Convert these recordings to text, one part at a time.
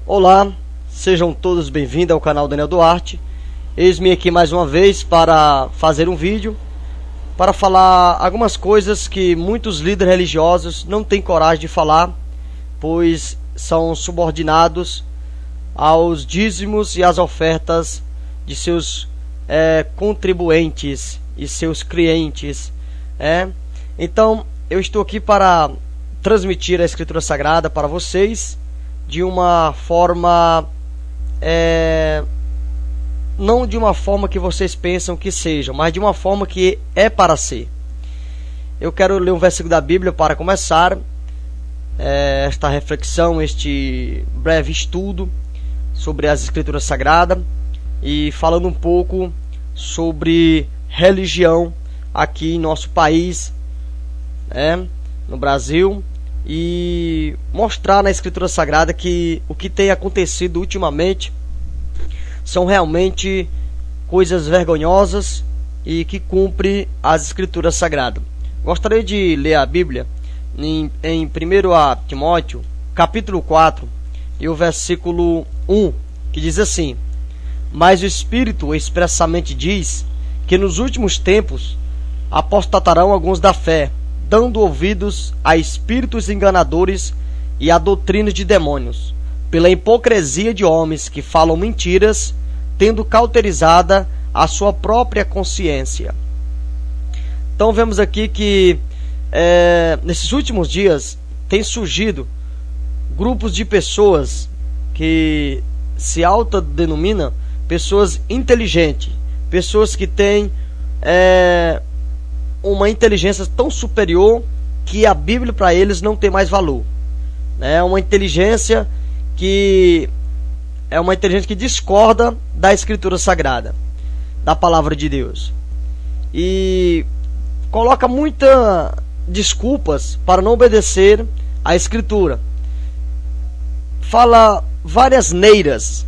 Olá, sejam todos bem-vindos ao canal Daniel Duarte. Eis-me aqui mais uma vez para fazer um vídeo para falar algumas coisas que muitos líderes religiosos não têm coragem de falar, pois são subordinados aos dízimos e às ofertas de seus contribuintes e seus clientes. Então eu estou aqui para transmitir a Escritura Sagrada para vocês de uma forma, não de uma forma que vocês pensam que seja, mas de uma forma que é para ser. Eu quero ler um versículo da Bíblia para começar esta reflexão, este breve estudo sobre as Escrituras Sagradas, e falando um pouco sobre religião aqui em nosso país, no Brasil, e mostrar na Escritura Sagrada que o que tem acontecido ultimamente são realmente coisas vergonhosas e que cumpre as Escrituras Sagradas. Gostaria de ler a Bíblia em 1 Timóteo, capítulo 4, e o versículo 1, que diz assim: Mas o Espírito expressamente diz que nos últimos tempos apostatarão alguns da fé, dando ouvidos a espíritos enganadores e a doutrinas de demônios, pela hipocrisia de homens que falam mentiras, tendo cauterizada a sua própria consciência. Então vemos aqui que nesses últimos dias tem surgido grupos de pessoas que se autodenominam pessoas inteligentes, pessoas que têm uma inteligência tão superior que a Bíblia para eles não tem mais valor. É uma inteligência que discorda da Escritura Sagrada, da Palavra de Deus, e coloca muitas desculpas para não obedecer à Escritura. Fala várias neiras,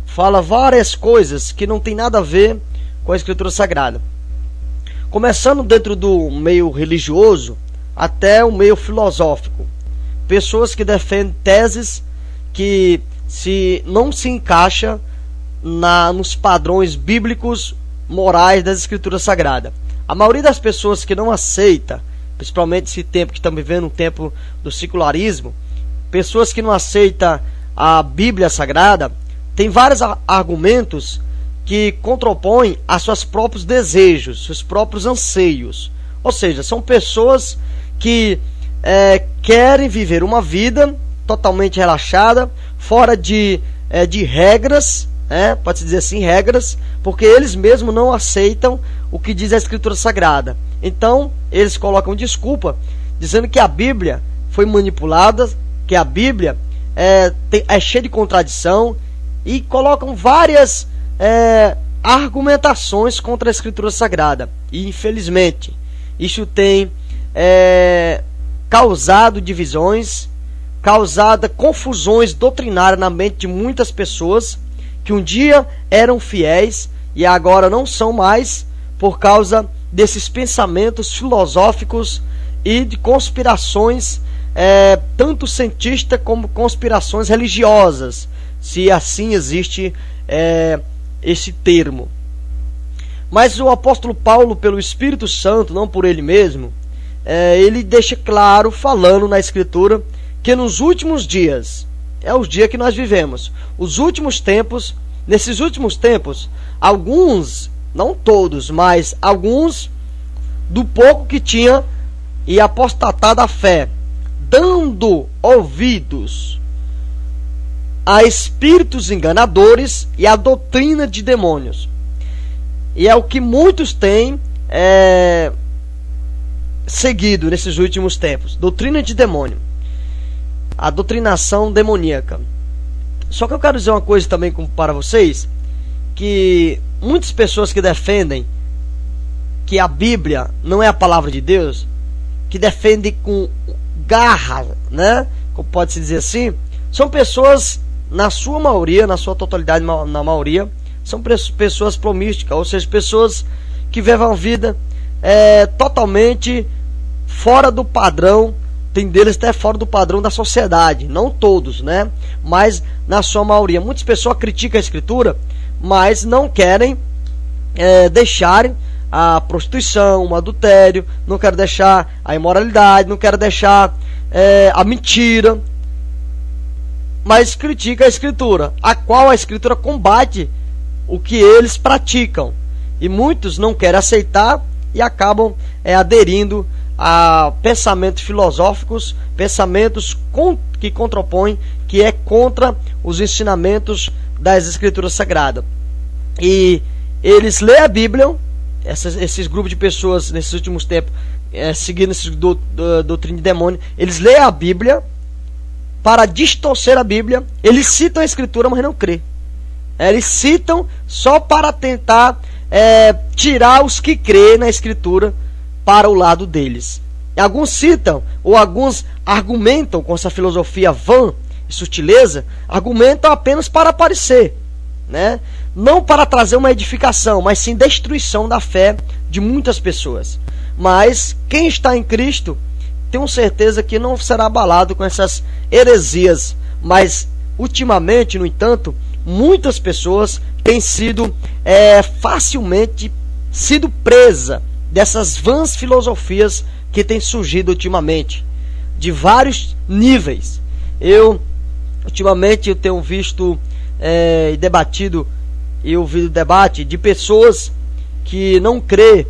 fala várias coisas que não tem nada a ver com a Escritura Sagrada. Começando dentro do meio religioso até o meio filosófico. Pessoas que defendem teses que não se encaixa nos padrões bíblicos morais das Escrituras Sagradas. A maioria das pessoas que não aceita, principalmente esse tempo que estamos vivendo, um tempo do secularismo, pessoas que não aceitam a Bíblia Sagrada, tem vários argumentos que contrapõem a seus próprios desejos, seus próprios anseios. Ou seja, são pessoas que querem viver uma vida totalmente relaxada, fora de regras, pode-se dizer assim, regras, porque eles mesmos não aceitam o que diz a Escritura Sagrada. Então, eles colocam desculpa, dizendo que a Bíblia foi manipulada, que a Bíblia é cheia de contradição, e colocam várias argumentações contra a Escritura Sagrada. E infelizmente isso tem causado divisões, causado confusões doutrinárias na mente de muitas pessoas que um dia eram fiéis e agora não são mais, por causa desses pensamentos filosóficos e de conspirações, tanto cientistas como conspirações religiosas, se assim existe esse termo. Mas o apóstolo Paulo, pelo Espírito Santo, não por ele mesmo, ele deixa claro, falando na Escritura, que nos últimos dias, os dias que nós vivemos, os últimos tempos, nesses últimos tempos, alguns, não todos, mas alguns do pouco que tinha e apostatado a fé, dando ouvidos a espíritos enganadores e a doutrina de demônios. E é o que muitos têm seguido nesses últimos tempos. Doutrina de demônio. A doutrinação demoníaca. Só que eu quero dizer uma coisa também para vocês, que muitas pessoas que defendem que a Bíblia não é a palavra de Deus, que defendem com garra, como pode-se dizer assim, são pessoas, na sua maioria, na sua totalidade, na maioria, são pessoas promísticas, ou seja, pessoas que vivem uma vida totalmente fora do padrão tem deles até fora do padrão da sociedade, não todos, né? Mas na sua maioria. Muitas pessoas criticam a Escritura, mas não querem deixarem a prostituição, o adultério, não querem deixar a imoralidade, não querem deixar a mentira, mas critica a Escritura, a qual a Escritura combate o que eles praticam. E muitos não querem aceitar e acabam aderindo a pensamentos filosóficos, pensamentos que contrapõem, que é contra os ensinamentos das Escrituras Sagradas. E eles lêem a Bíblia, esses grupos de pessoas nesses últimos tempos, seguindo esse doutrina de demônio, eles leem a Bíblia para distorcer a Bíblia. Eles citam a Escritura, mas não crê. Eles citam só para tentar tirar os que crêem na Escritura para o lado deles. E alguns citam, ou alguns argumentam com essa filosofia vã e sutileza, argumentam apenas para aparecer, né? Não para trazer uma edificação, mas sim destruição da fé de muitas pessoas. Mas quem está em Cristo, tenho certeza que não será abalado com essas heresias. Mas ultimamente, no entanto, muitas pessoas têm sido facilmente sido presa dessas vãs filosofias que têm surgido ultimamente, de vários níveis. Ultimamente eu tenho visto e debatido e ouvido debate de pessoas que não crê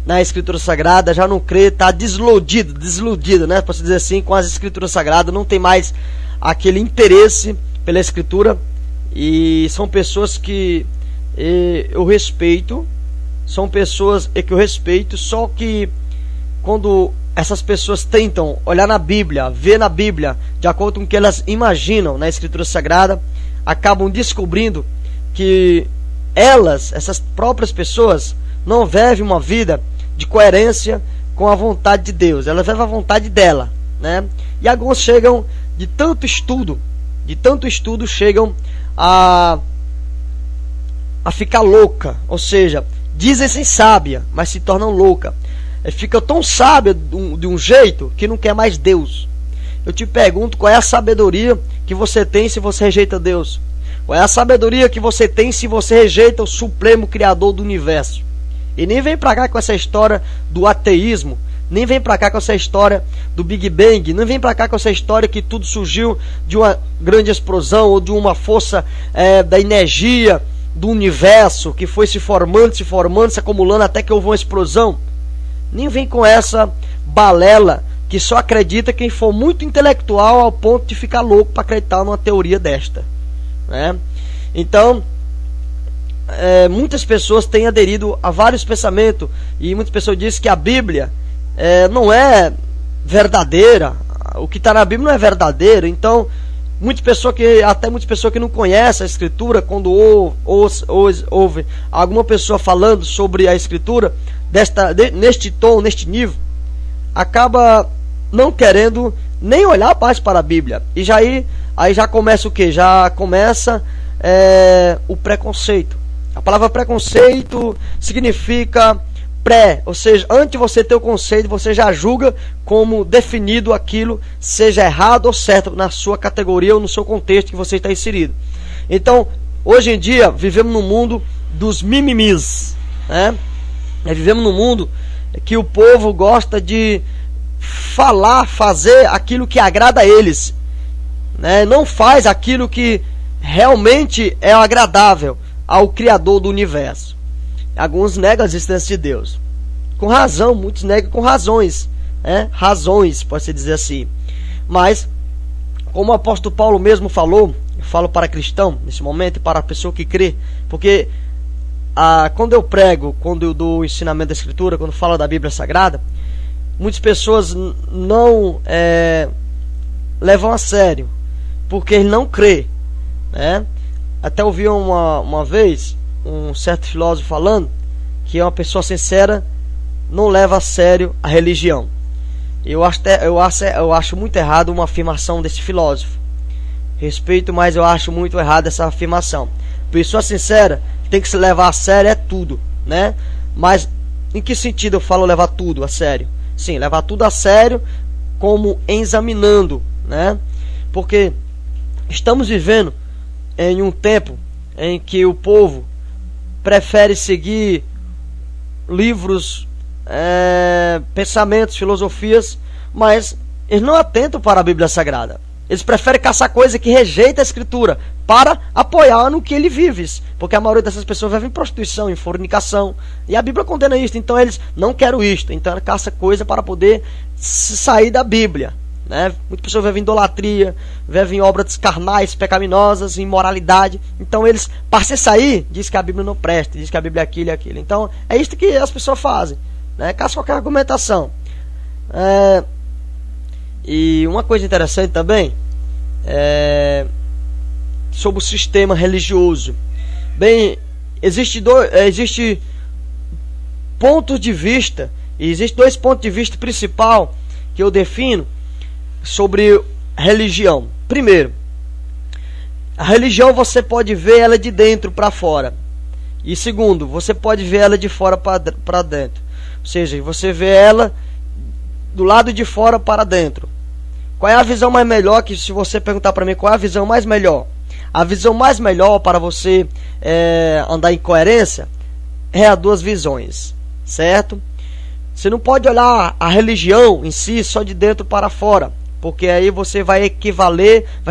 na Escritura Sagrada, já não crê, está desiludida, né, para se dizer assim, com as Escrituras Sagradas, não tem mais aquele interesse pela Escritura. E são pessoas que eu respeito, só que quando essas pessoas tentam olhar na Bíblia, ver na Bíblia de acordo com o que elas imaginam na Escritura Sagrada, acabam descobrindo que essas próprias pessoas, não vivem uma vida de coerência com a vontade de Deus. Elas vivem a vontade dela, né? E alguns chegam de tanto estudo, chegam a ficar louca, ou seja, dizem-se sábia, mas se tornam louca. Fica tão sábia de um jeito que não quer mais Deus. Eu te pergunto, qual é a sabedoria que você tem se você rejeita Deus? Qual é a sabedoria que você tem se você rejeita o Supremo Criador do Universo? E nem vem pra cá com essa história do ateísmo, nem vem pra cá com essa história do Big Bang, nem vem pra cá com essa história que tudo surgiu de uma grande explosão ou de uma força da energia do universo que foi se formando, se acumulando até que houve uma explosão. Nem vem com essa balela que só acredita quem for muito intelectual ao ponto de ficar louco para acreditar numa teoria desta, né? Então, muitas pessoas têm aderido a vários pensamentos, e muitas pessoas dizem que a Bíblia não é verdadeira, o que está na Bíblia não é verdadeiro. Então, muitas pessoas que não conhecem a Escritura, quando ouve alguma pessoa falando sobre a Escritura neste tom, neste nível, acaba não querendo nem olhar mais para a Bíblia. E aí já começa o que? Já começa o preconceito. A palavra preconceito significa ou seja, antes de você ter o conceito, você já julga como definido aquilo, seja errado ou certo, na sua categoria ou no seu contexto que você está inserido. Então, hoje em dia, vivemos no mundo dos mimimis, né? Vivemos num mundo que o povo gosta de fazer aquilo que agrada a eles, né? Não faz aquilo que realmente é agradável ao Criador do Universo. Alguns negam a existência de Deus, com razão, muitos negam com razões, né? Razões, pode-se dizer assim. Mas, como o apóstolo Paulo mesmo falou, eu falo para cristão nesse momento e para a pessoa que crê, porque quando eu prego, quando eu dou o ensinamento da Escritura, quando falo da Bíblia Sagrada, muitas pessoas não levam a sério, porque eles não crê, né? Até ouvi uma vez um certo filósofo falando que uma pessoa sincera não leva a sério a religião. Eu acho muito errado uma afirmação desse filósofo. Respeito, mas eu acho muito errado essa afirmação. Pessoa sincera tem que se levar a sério tudo, né? Mas em que sentido eu falo levar tudo a sério? Sim, levar tudo a sério como examinando, né? Porque estamos vivendo em um tempo em que o povo prefere seguir livros, pensamentos, filosofias, mas eles não atentam para a Bíblia Sagrada. Eles preferem caçar coisa que rejeita a Escritura para apoiar no que ele vive, porque a maioria dessas pessoas vive em prostituição, em fornicação, e a Bíblia condena isso. Então eles não querem isto, então ela caça coisa para poder sair da Bíblia, né? Muitas pessoas vivem em idolatria, vivem em obras carnais, pecaminosas, em imoralidade. Então eles, para se sair, diz que a Bíblia não presta, diz que a Bíblia é aquilo e aquilo. Então é isso que as pessoas fazem, né? Caça qualquer argumentação. E uma coisa interessante também sobre o sistema religioso. Bem, existe pontos de vista, e existem dois pontos de vista principal que eu defino sobre religião. Primeiro, a religião você pode ver ela de dentro para fora. E segundo, você pode ver ela de fora para dentro. Ou seja, você vê ela do lado de fora para dentro. Qual é a visão mais melhor? Que se você perguntar para mim qual é a visão mais melhor, a visão mais melhor para você andar em coerência é as duas visões, certo? Você não pode olhar a religião em si só de dentro para fora, porque aí você vai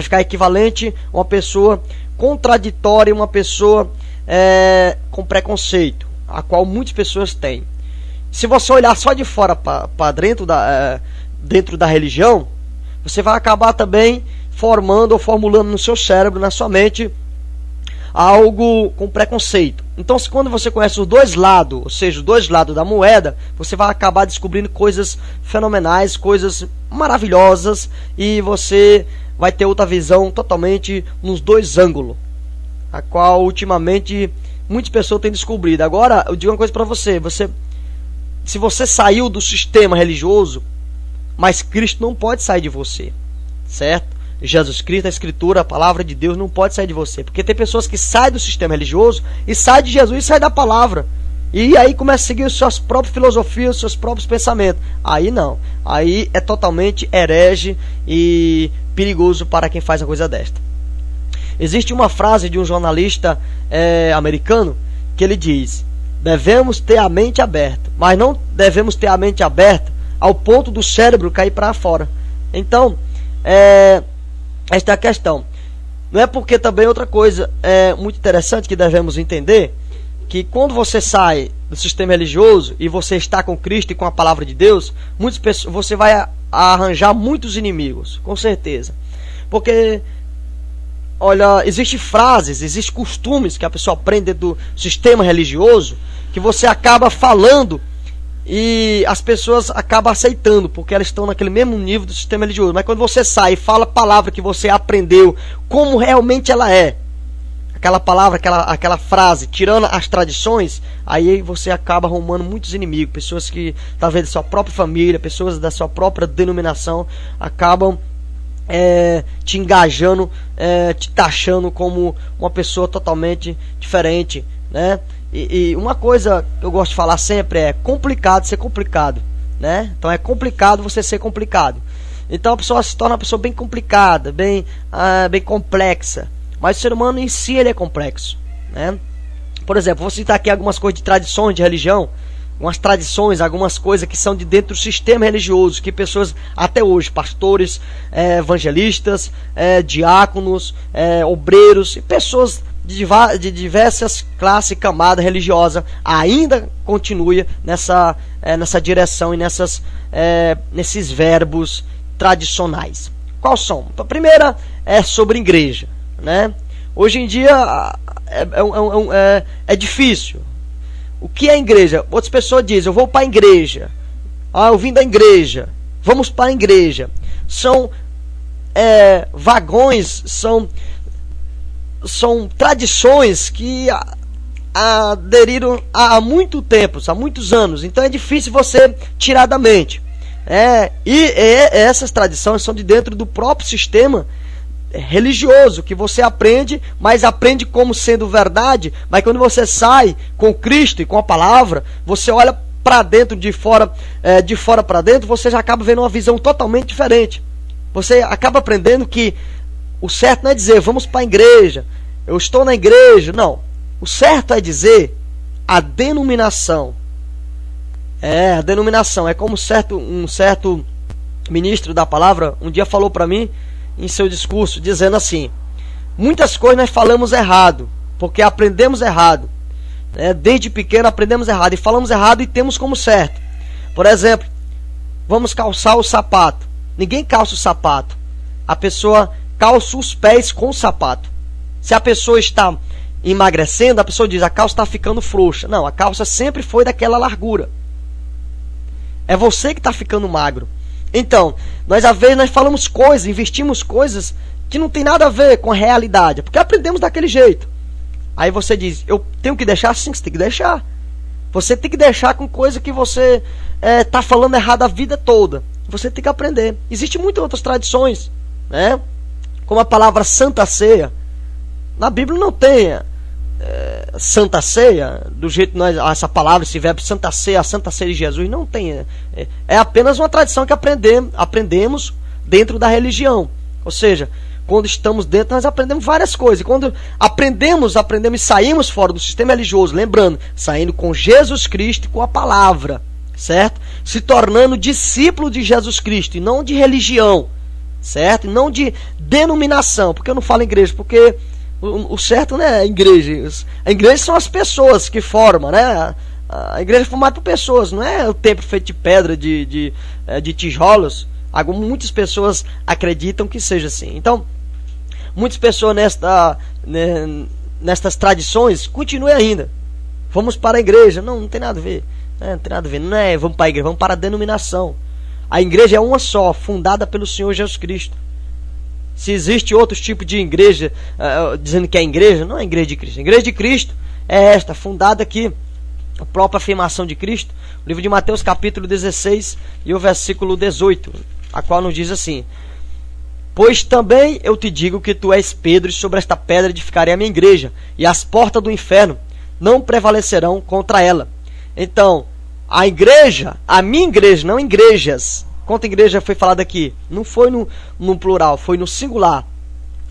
ficar equivalente a uma pessoa contraditória, uma pessoa com preconceito, a qual muitas pessoas têm. Se você olhar só de fora para dentro da religião, você vai acabar também formando ou formulando no seu cérebro, na sua mente, algo com preconceito. Então, quando você conhece os dois lados, ou seja, os dois lados da moeda, você vai acabar descobrindo coisas fenomenais, coisas maravilhosas, e você vai ter outra visão totalmente nos dois ângulos, a qual ultimamente muitas pessoas têm descobrido. Agora, eu digo uma coisa para você, se você saiu do sistema religioso, mas Cristo não pode sair de você, certo? Jesus Cristo, a Escritura, a Palavra de Deus não pode sair de você, porque tem pessoas que saem do sistema religioso e saem de Jesus e saem da Palavra, e aí começam a seguir suas próprias filosofias, seus próprios pensamentos. Aí não, aí é totalmente herege e perigoso para quem faz uma coisa desta. Existe uma frase de um jornalista americano que ele diz: devemos ter a mente aberta, mas não devemos ter a mente aberta ao ponto do cérebro cair para fora. Então, esta é a questão. Não é porque também outra coisa muito interessante que devemos entender, que quando você sai do sistema religioso e você está com Cristo e com a palavra de Deus, muitas pessoas, você vai arranjar muitos inimigos, com certeza. Porque, olha, existem frases, existem costumes que a pessoa aprende do sistema religioso, que você acaba falando e as pessoas acabam aceitando, porque elas estão naquele mesmo nível do sistema religioso. Mas quando você sai e fala a palavra que você aprendeu, como realmente ela é, aquela palavra, aquela frase, tirando as tradições, aí você acaba arrumando muitos inimigos. Pessoas que, talvez da sua própria família, pessoas da sua própria denominação, acabam te engajando, te taxando como uma pessoa totalmente diferente, né? E uma coisa que eu gosto de falar sempre é complicado ser complicado, né? Então é complicado você ser complicado. Então a pessoa se torna uma pessoa bem complicada, bem complexa. Mas o ser humano em si ele é complexo, né? Por exemplo, vou citar aqui algumas coisas de tradições de religião, algumas tradições, algumas coisas que são de dentro do sistema religioso, que pessoas até hoje, pastores, evangelistas, diáconos, obreiros e pessoas de diversas classes e camadas religiosas ainda continua nessa direção e nesses verbos tradicionais. Quais são? A primeira é sobre igreja, né? Hoje em dia é difícil. O que é igreja? Outras pessoas dizem: eu vou para a igreja, eu vim da igreja, vamos para a igreja. São vagões, são tradições que aderiram há muito tempo, há muitos anos. Então é difícil você tirar da mente. Essas tradições são de dentro do próprio sistema religioso, que você aprende, mas aprende como sendo verdade. Mas quando você sai com Cristo e com a palavra, você olha para dentro, de fora para dentro, você já acaba vendo uma visão totalmente diferente. Você acaba aprendendo que o certo não é dizer, vamos para a igreja, eu estou na igreja. Não. O certo é dizer a denominação. A denominação. É como um certo ministro da palavra um dia falou para mim em seu discurso, dizendo assim: muitas coisas nós falamos errado, porque aprendemos errado. Desde pequeno aprendemos errado e falamos errado e temos como certo. Por exemplo, vamos calçar o sapato. Ninguém calça o sapato. A pessoa calça os pés com o sapato. Se a pessoa está emagrecendo, a pessoa diz, a calça está ficando frouxa. Não, a calça sempre foi daquela largura. É você que está ficando magro. Então, nós às vezes nós falamos coisas, investimos coisas que não tem nada a ver com a realidade, porque aprendemos daquele jeito. Aí você diz, eu tenho que deixar? Sim, você tem que deixar. Você tem que deixar com coisa que você está falando errado a vida toda. Você tem que aprender. Existem muitas outras tradições, né? Como a palavra Santa Ceia. Na Bíblia não tem Santa Ceia, do jeito que essa palavra, esse verbo Santa Ceia, a Santa Ceia de Jesus, não tem. É apenas uma tradição que aprendemos dentro da religião. Ou seja, quando estamos dentro, nós aprendemos várias coisas. E quando aprendemos e saímos fora do sistema religioso, lembrando, saindo com Jesus Cristo e com a palavra, certo? Se tornando discípulo de Jesus Cristo e não de religião, certo? E não de denominação. Porque eu não falo igreja, porque o certo não é a igreja. A igreja são as pessoas que formam, né? A igreja é formada por pessoas, não é o templo feito de pedra, de tijolos. Muitas pessoas acreditam que seja assim. Então, muitas pessoas nestas tradições continuem ainda. Vamos para a igreja. Não tem nada a ver. Não tem nada a ver. Não é vamos para a igreja, vamos para a denominação. A igreja é uma só, fundada pelo Senhor Jesus Cristo. Se existe outros tipos de igreja, dizendo que é igreja, não é igreja de Cristo. A igreja de Cristo é esta, fundada aqui, a própria afirmação de Cristo, o livro de Mateus capítulo 16 e o versículo 18, a qual nos diz assim: pois também eu te digo que tu és Pedro, e sobre esta pedra edificarei a minha igreja, e as portas do inferno não prevalecerão contra ela. Então, a igreja, a minha igreja, não igrejas. Quanta igreja foi falada aqui? Não foi no plural, foi no singular.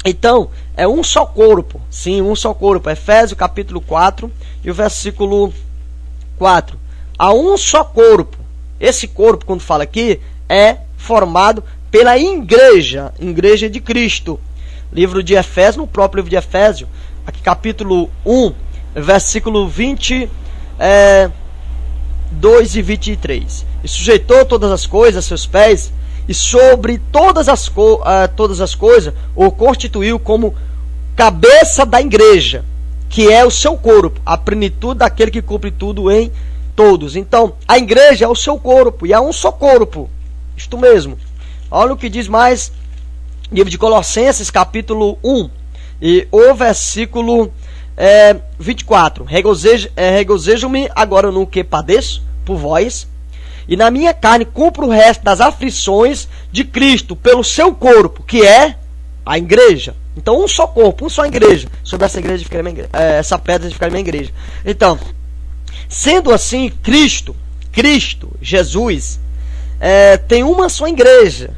Então, é um só corpo. Sim, um só corpo. Efésios capítulo 4 e o versículo 4. Há um só corpo. Esse corpo, quando fala aqui, é formado pela igreja de Cristo. Livro de Efésios, no próprio livro de Efésios, aqui capítulo 1, versículo 22 e 23. E sujeitou todas as coisas a seus pés, e sobre todas as coisas o constituiu como cabeça da igreja, que é o seu corpo, a plenitude daquele que cumpre tudo em todos. Então, a igreja é o seu corpo, e é um só corpo. Isto mesmo. Olha o que diz mais, livro de Colossenses, capítulo 1, e o versículo 24. Regozijo-me agora no que padeço por vós, e na minha carne cumpro o resto das aflições de Cristo pelo seu corpo, que é a igreja. Então, um só corpo, uma só igreja. Sobre essa igreja ficará minha igreja, essa pedra ficará minha igreja. Então, sendo assim, Cristo, Jesus, tem uma só igreja,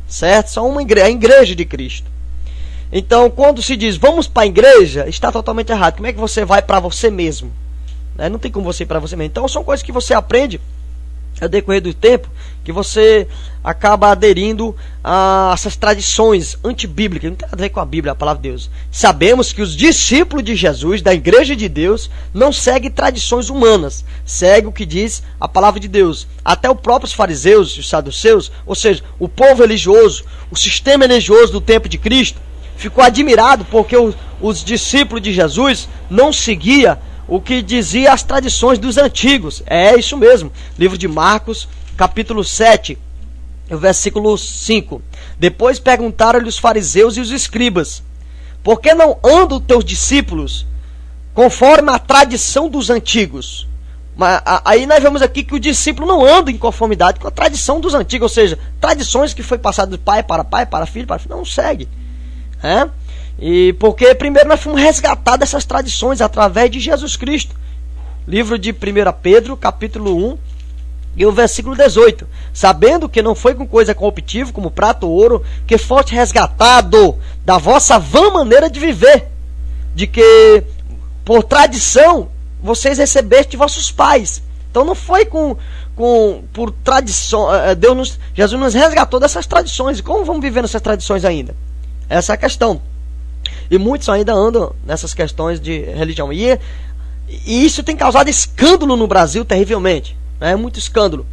certo? Só uma igreja, a igreja de Cristo. Então, quando se diz vamos para a igreja, está totalmente errado. Como é que você vai para você mesmo? Não tem como você ir para você mesmo. Então, são coisas que você aprende ao decorrer do tempo, que você acaba aderindo a essas tradições antibíblicas. Não tem nada a ver com a Bíblia, a palavra de Deus. Sabemos que os discípulos de Jesus, da igreja de Deus, não seguem tradições humanas, seguem o que diz a palavra de Deus. Até os próprios fariseus e os saduceus, ou seja, o povo religioso, o sistema religioso do tempo de Cristo, ficou admirado porque os discípulos de Jesus não seguiam o que dizia as tradições dos antigos. É isso mesmo. Livro de Marcos, capítulo 7, o versículo 5. Depois perguntaram-lhe os fariseus e os escribas: por que não andam teus discípulos conforme a tradição dos antigos? Mas aí nós vemos aqui que o discípulo não anda em conformidade com a tradição dos antigos, ou seja, tradições que foi passado de pai, para filho, não segue. E porque primeiro nós fomos resgatados dessas tradições através de Jesus Cristo. Livro de 1 Pedro, capítulo 1, E o versículo 18: sabendo que não foi com coisa corruptível, como prata ou ouro, que foste resgatado da vossa vã maneira de viver, de que por tradição vocês recebeste de vossos pais. Então não foi por tradição. Jesus nos resgatou dessas tradições. E como vamos viver nessas tradições ainda? Essa é a questão. E muitos ainda andam nessas questões de religião. E isso tem causado escândalo no Brasil terrivelmente. Né? Muito escândalo.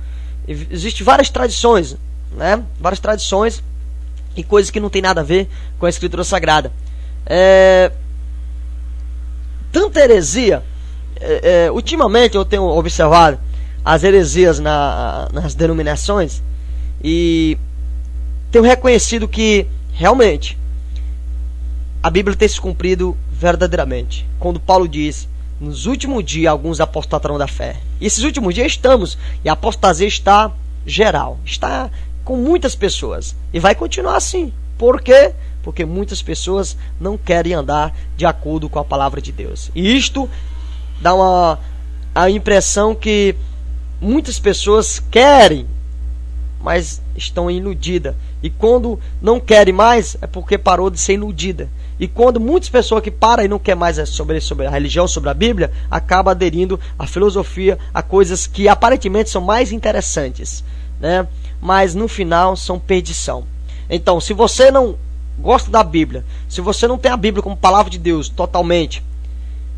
Existem várias tradições. Né? Várias tradições e coisas que não tem nada a ver com a Escritura Sagrada. Tanta heresia. Ultimamente eu tenho observado as heresias nas denominações e tenho reconhecido que realmente a Bíblia tem se cumprido verdadeiramente. Quando Paulo diz: nos últimos dias alguns apostatarão da fé. E esses últimos dias estamos, e a apostasia está geral, está com muitas pessoas, e vai continuar assim. Por quê? Porque muitas pessoas não querem andar de acordo com a palavra de Deus. E isto dá a impressão que muitas pessoas querem, mas estão iludidas. E quando não querem mais, é porque parou de ser iludida. E quando muitas pessoas que param e não querem mais sobre a religião, sobre a Bíblia, acabam aderindo à filosofia, a coisas que aparentemente são mais interessantes, né? Mas no final são perdição. Então, se você não gosta da Bíblia, se você não tem a Bíblia como palavra de Deus totalmente,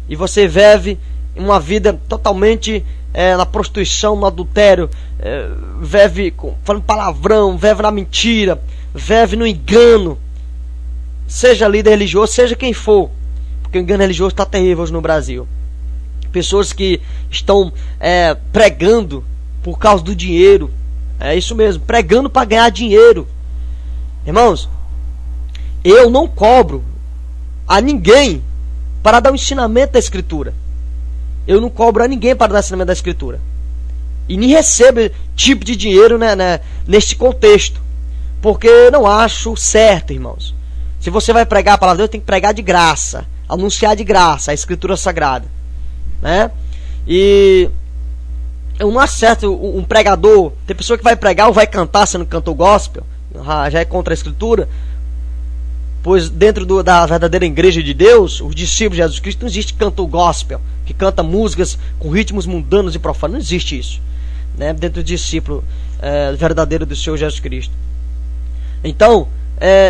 e você vive uma vida totalmente na prostituição, no adultério, vive falando palavrão, vive na mentira, vive no engano, seja líder religioso, seja quem for, porque o engano religioso está terrível hoje no Brasil. Pessoas que estão pregando por causa do dinheiro, é isso mesmo, pregando para ganhar dinheiro. Irmãos, eu não cobro a ninguém para dar o ensinamento da Escritura. Eu não cobro a ninguém para dar o ensinamento da Escritura. E nem recebo tipo de dinheiro, né, neste contexto. Porque eu não acho certo, irmãos. Se você vai pregar a palavra de Deus, tem que pregar de graça. Anunciar de graça a Escritura Sagrada. Né? E eu não acho certo um pregador. Tem pessoa que vai pregar ou vai cantar sendo cantor gospel. Já é contra a Escritura. Pois dentro da verdadeira igreja de Deus, os discípulos de Jesus Cristo, não existe cantor gospel, que canta músicas com ritmos mundanos e profanos. Não existe isso, né? Dentro do discípulo verdadeiro do Senhor Jesus Cristo. Então,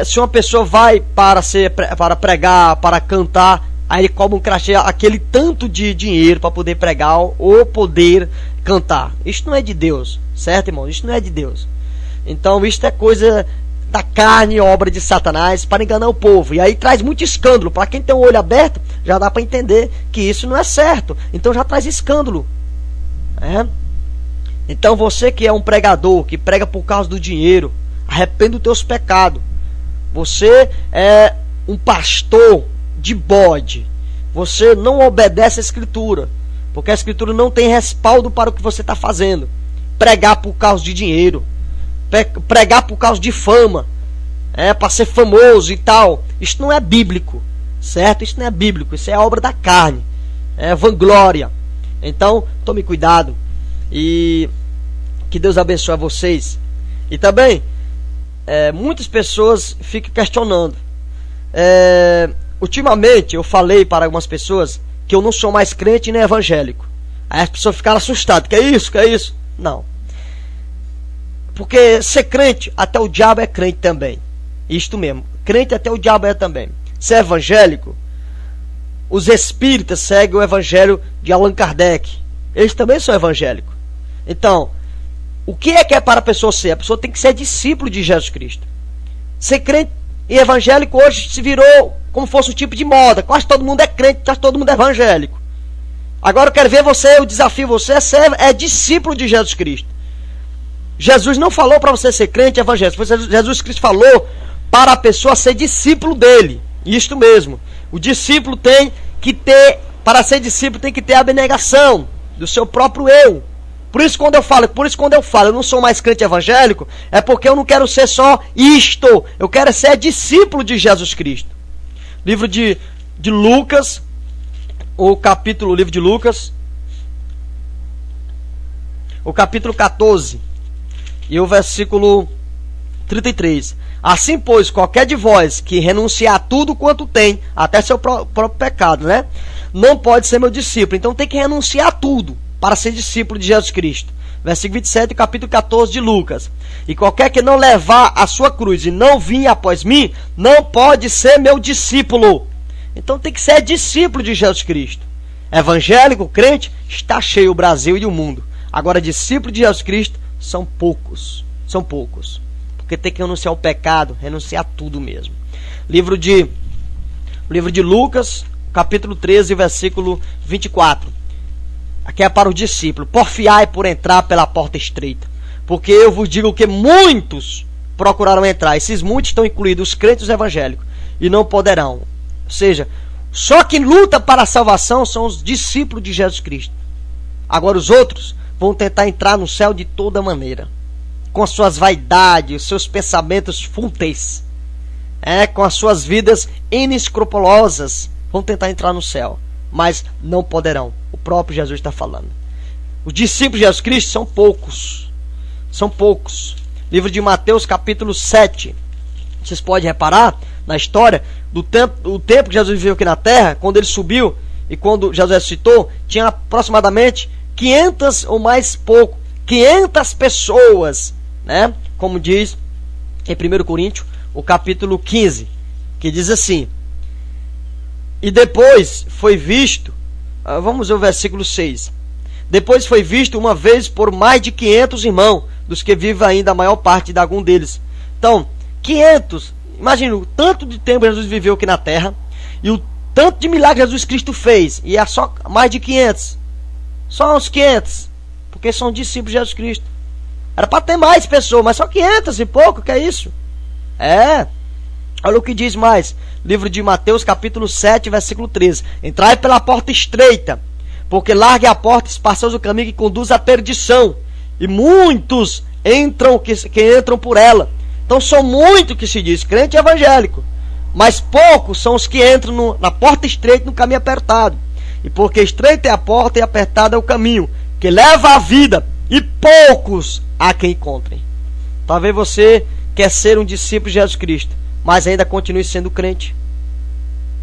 se uma pessoa vai para pregar, para cantar, aí ele cobra um crachê, aquele tanto de dinheiro para poder pregar ou poder cantar. Isso não é de Deus, certo, irmão? Isso não é de Deus. Então, isso é coisa da carne, obra de Satanás, para enganar o povo. E aí traz muito escândalo. Para quem tem o olho aberto, já dá para entender que isso não é certo. Então já traz escândalo. Então você que é um pregador, que prega por causa do dinheiro, arrependa dos teus pecados. Você é um pastor de bode. Você não obedece a Escritura, porque a Escritura não tem respaldo para o que você está fazendo. Pregar por causa de dinheiro, pregar por causa de fama, para ser famoso e tal. Isso não é bíblico, certo? Isso não é bíblico, isso é obra da carne, é vanglória. Então tome cuidado e que Deus abençoe vocês. E também muitas pessoas ficam questionando. Ultimamente eu falei para algumas pessoas que eu não sou mais crente nem evangélico. Aí as pessoas ficaram assustadas. Que é isso? Que é isso? Não. Porque ser crente, até o diabo é crente também. Isto mesmo. Crente até o diabo é também. Ser evangélico, os espíritas seguem o evangelho de Allan Kardec. Eles também são evangélicos. Então, o que é para a pessoa ser? A pessoa tem que ser discípulo de Jesus Cristo. Ser crente e evangélico hoje se virou como fosse um tipo de moda. Quase todo mundo é crente, quase todo mundo é evangélico. Agora eu quero ver você, eu desafio você a ser discípulo de Jesus Cristo. Jesus não falou para você ser crente evangélico. Jesus Cristo falou para a pessoa ser discípulo dele. Isto mesmo. O discípulo tem que ter, para ser discípulo tem que ter a abnegação do seu próprio eu. Por isso quando eu falo, eu não sou mais crente evangélico, é porque eu não quero ser só isto. Eu quero ser discípulo de Jesus Cristo. Livro de Lucas, livro de Lucas, o capítulo 14 e o versículo 33. Assim, pois, qualquer de vós que renunciar a tudo quanto tem, até seu próprio pecado, né? Não pode ser meu discípulo. Então tem que renunciar a tudo para ser discípulo de Jesus Cristo. Versículo 27, capítulo 14 de Lucas. E qualquer que não levar a sua cruz e não vir após mim, não pode ser meu discípulo. Então tem que ser discípulo de Jesus Cristo. Evangélico, crente, está cheio o Brasil e o mundo. Agora, discípulo de Jesus Cristo são poucos. São poucos. Porque tem que renunciar ao pecado, renunciar a tudo mesmo. Livro de Lucas, capítulo 13, versículo 24. Aqui é para o discípulo. Porfiai por entrar pela porta estreita. Porque eu vos digo que muitos procuraram entrar. Esses muitos estão incluídos os crentes evangélicos. E não poderão. Ou seja, só quem luta para a salvação são os discípulos de Jesus Cristo. Agora os outros vão tentar entrar no céu de toda maneira. Com as suas vaidades, os seus pensamentos fúteis. Com as suas vidas inescrupulosas. Vão tentar entrar no céu. Mas não poderão. O próprio Jesus está falando. Os discípulos de Jesus Cristo são poucos. São poucos. Livro de Mateus, capítulo 7. Vocês podem reparar na história do tempo que Jesus viveu aqui na terra, quando ele subiu e quando Jesus ressuscitou, tinha aproximadamente 500 ou mais pouco, 500 pessoas, né? Como diz em 1 Coríntios, o capítulo 15, que diz assim: e depois foi visto, vamos ver o versículo 6. Depois foi visto uma vez por mais de 500 irmãos, dos que vivem ainda a maior parte de algum deles. Então, 500, imagina o tanto de tempo Jesus viveu aqui na terra, e o tanto de milagres Jesus Cristo fez, e é só mais de 500. Só uns 500, porque são discípulos de Jesus Cristo. Era para ter mais pessoas, mas só 500 e pouco, que é isso? Olha o que diz mais. Livro de Mateus, capítulo 7, versículo 13. Entrai pela porta estreita, porque larga a porta, espaçoso o caminho que conduz à perdição, e muitos entram que entram por ela. Então são muitos que se diz crente evangélico, mas poucos são os que entram na porta estreita, no caminho apertado. E porque estreita é a porta e apertado é o caminho que leva à vida, e poucos há quem encontrem. Talvez você quer ser um discípulo de Jesus Cristo, mas ainda continue sendo crente,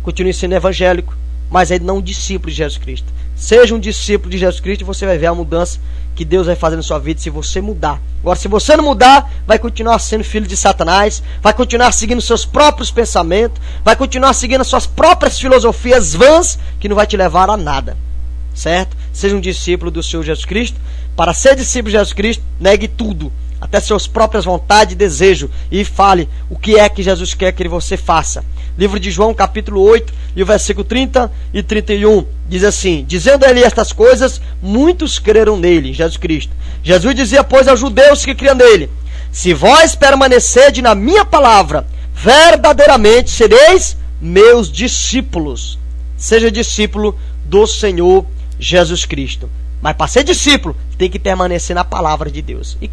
continue sendo evangélico, mas ainda não um discípulo de Jesus Cristo. Seja um discípulo de Jesus Cristo e você vai ver a mudança que Deus vai fazer na sua vida se você mudar. Agora, se você não mudar, vai continuar sendo filho de Satanás, vai continuar seguindo seus próprios pensamentos, vai continuar seguindo as suas próprias filosofias vãs, que não vai te levar a nada. Certo? Seja um discípulo do Senhor Jesus Cristo. Para ser discípulo de Jesus Cristo, negue tudo, até suas próprias vontades e desejos, e fale o que é que Jesus quer que você faça. Livro de João, capítulo 8, e o versículo 30 e 31, diz assim: dizendo ele estas coisas, muitos creram nele, Jesus Cristo. Jesus dizia, pois, aos judeus que criam nele: se vós permanecerdes na minha palavra, verdadeiramente sereis meus discípulos. Seja discípulo do Senhor Jesus Cristo. Mas para ser discípulo, tem que permanecer na palavra de Deus. E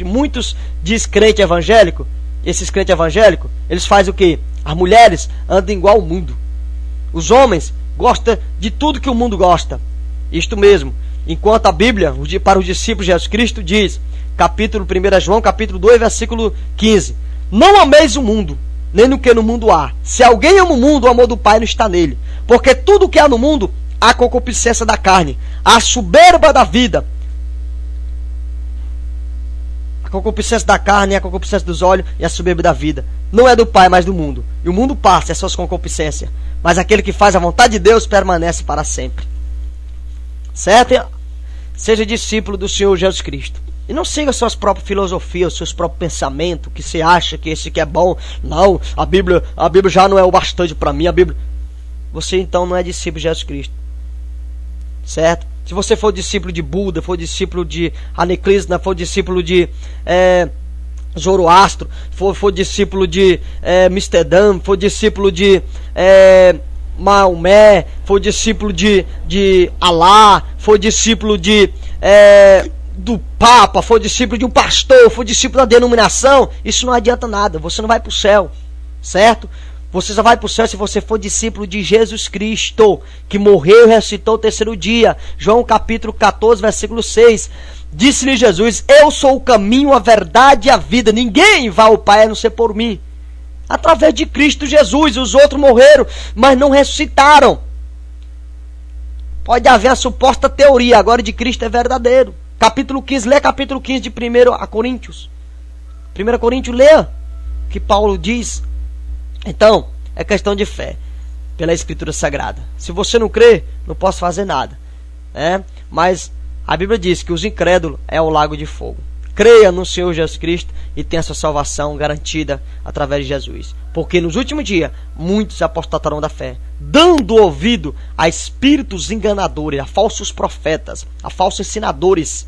muitos diz crente evangélico, esses crentes evangélicos, eles fazem o quê? As mulheres andam igual ao mundo. Os homens gostam de tudo que o mundo gosta. Isto mesmo. Enquanto a Bíblia, para os discípulos de Jesus Cristo, diz, capítulo 1 João, capítulo 2, versículo 15: não ameis o mundo, nem no que no mundo há. Se alguém ama o mundo, o amor do Pai não está nele. Porque tudo que há no mundo, a concupiscência da carne, a soberba da vida, a concupiscência da carne, a concupiscência dos olhos e a soberba da vida, não é do Pai, mas do mundo. E o mundo passa, é suas concupiscências, mas aquele que faz a vontade de Deus permanece para sempre. Certo? Seja discípulo do Senhor Jesus Cristo. E não siga suas próprias filosofias, seus próprios pensamentos, que você acha que esse que é bom. Não, a Bíblia já não é o bastante para mim. A Bíblia... Você então não é discípulo de Jesus Cristo. Certo? Se você for discípulo de Buda, for discípulo de Hare Krishna, for discípulo de Zoroastro, for discípulo de Amsterdã, for discípulo de Maomé, for discípulo de Alá, for discípulo do Papa, for discípulo de um pastor, for discípulo da denominação, isso não adianta nada, você não vai para o céu, certo? Você só vai para o céu se você for discípulo de Jesus Cristo, que morreu e ressuscitou o terceiro dia. João capítulo 14, versículo 6. Disse-lhe Jesus: eu sou o caminho, a verdade e a vida. Ninguém vai ao Pai a não ser por mim. Através de Cristo Jesus. Os outros morreram, mas não ressuscitaram. Pode haver a suposta teoria, agora de Cristo é verdadeiro. Capítulo 15, lê capítulo 15 de 1 Coríntios. 1 Coríntios, leia o que Paulo diz. Então, é questão de fé, pela Escritura Sagrada. Se você não crê, não posso fazer nada. Mas a Bíblia diz que os incrédulos é o lago de fogo. Creia no Senhor Jesus Cristo e tenha sua salvação garantida através de Jesus. Porque nos últimos dias, muitos apostatarão da fé, dando ouvido a espíritos enganadores, a falsos profetas, a falsos ensinadores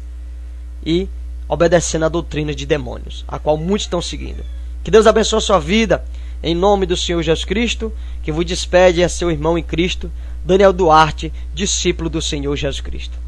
e obedecendo a doutrina de demônios, a qual muitos estão seguindo. Que Deus abençoe a sua vida, em nome do Senhor Jesus Cristo. Que vos despede é seu irmão em Cristo, Daniel Duarte, discípulo do Senhor Jesus Cristo.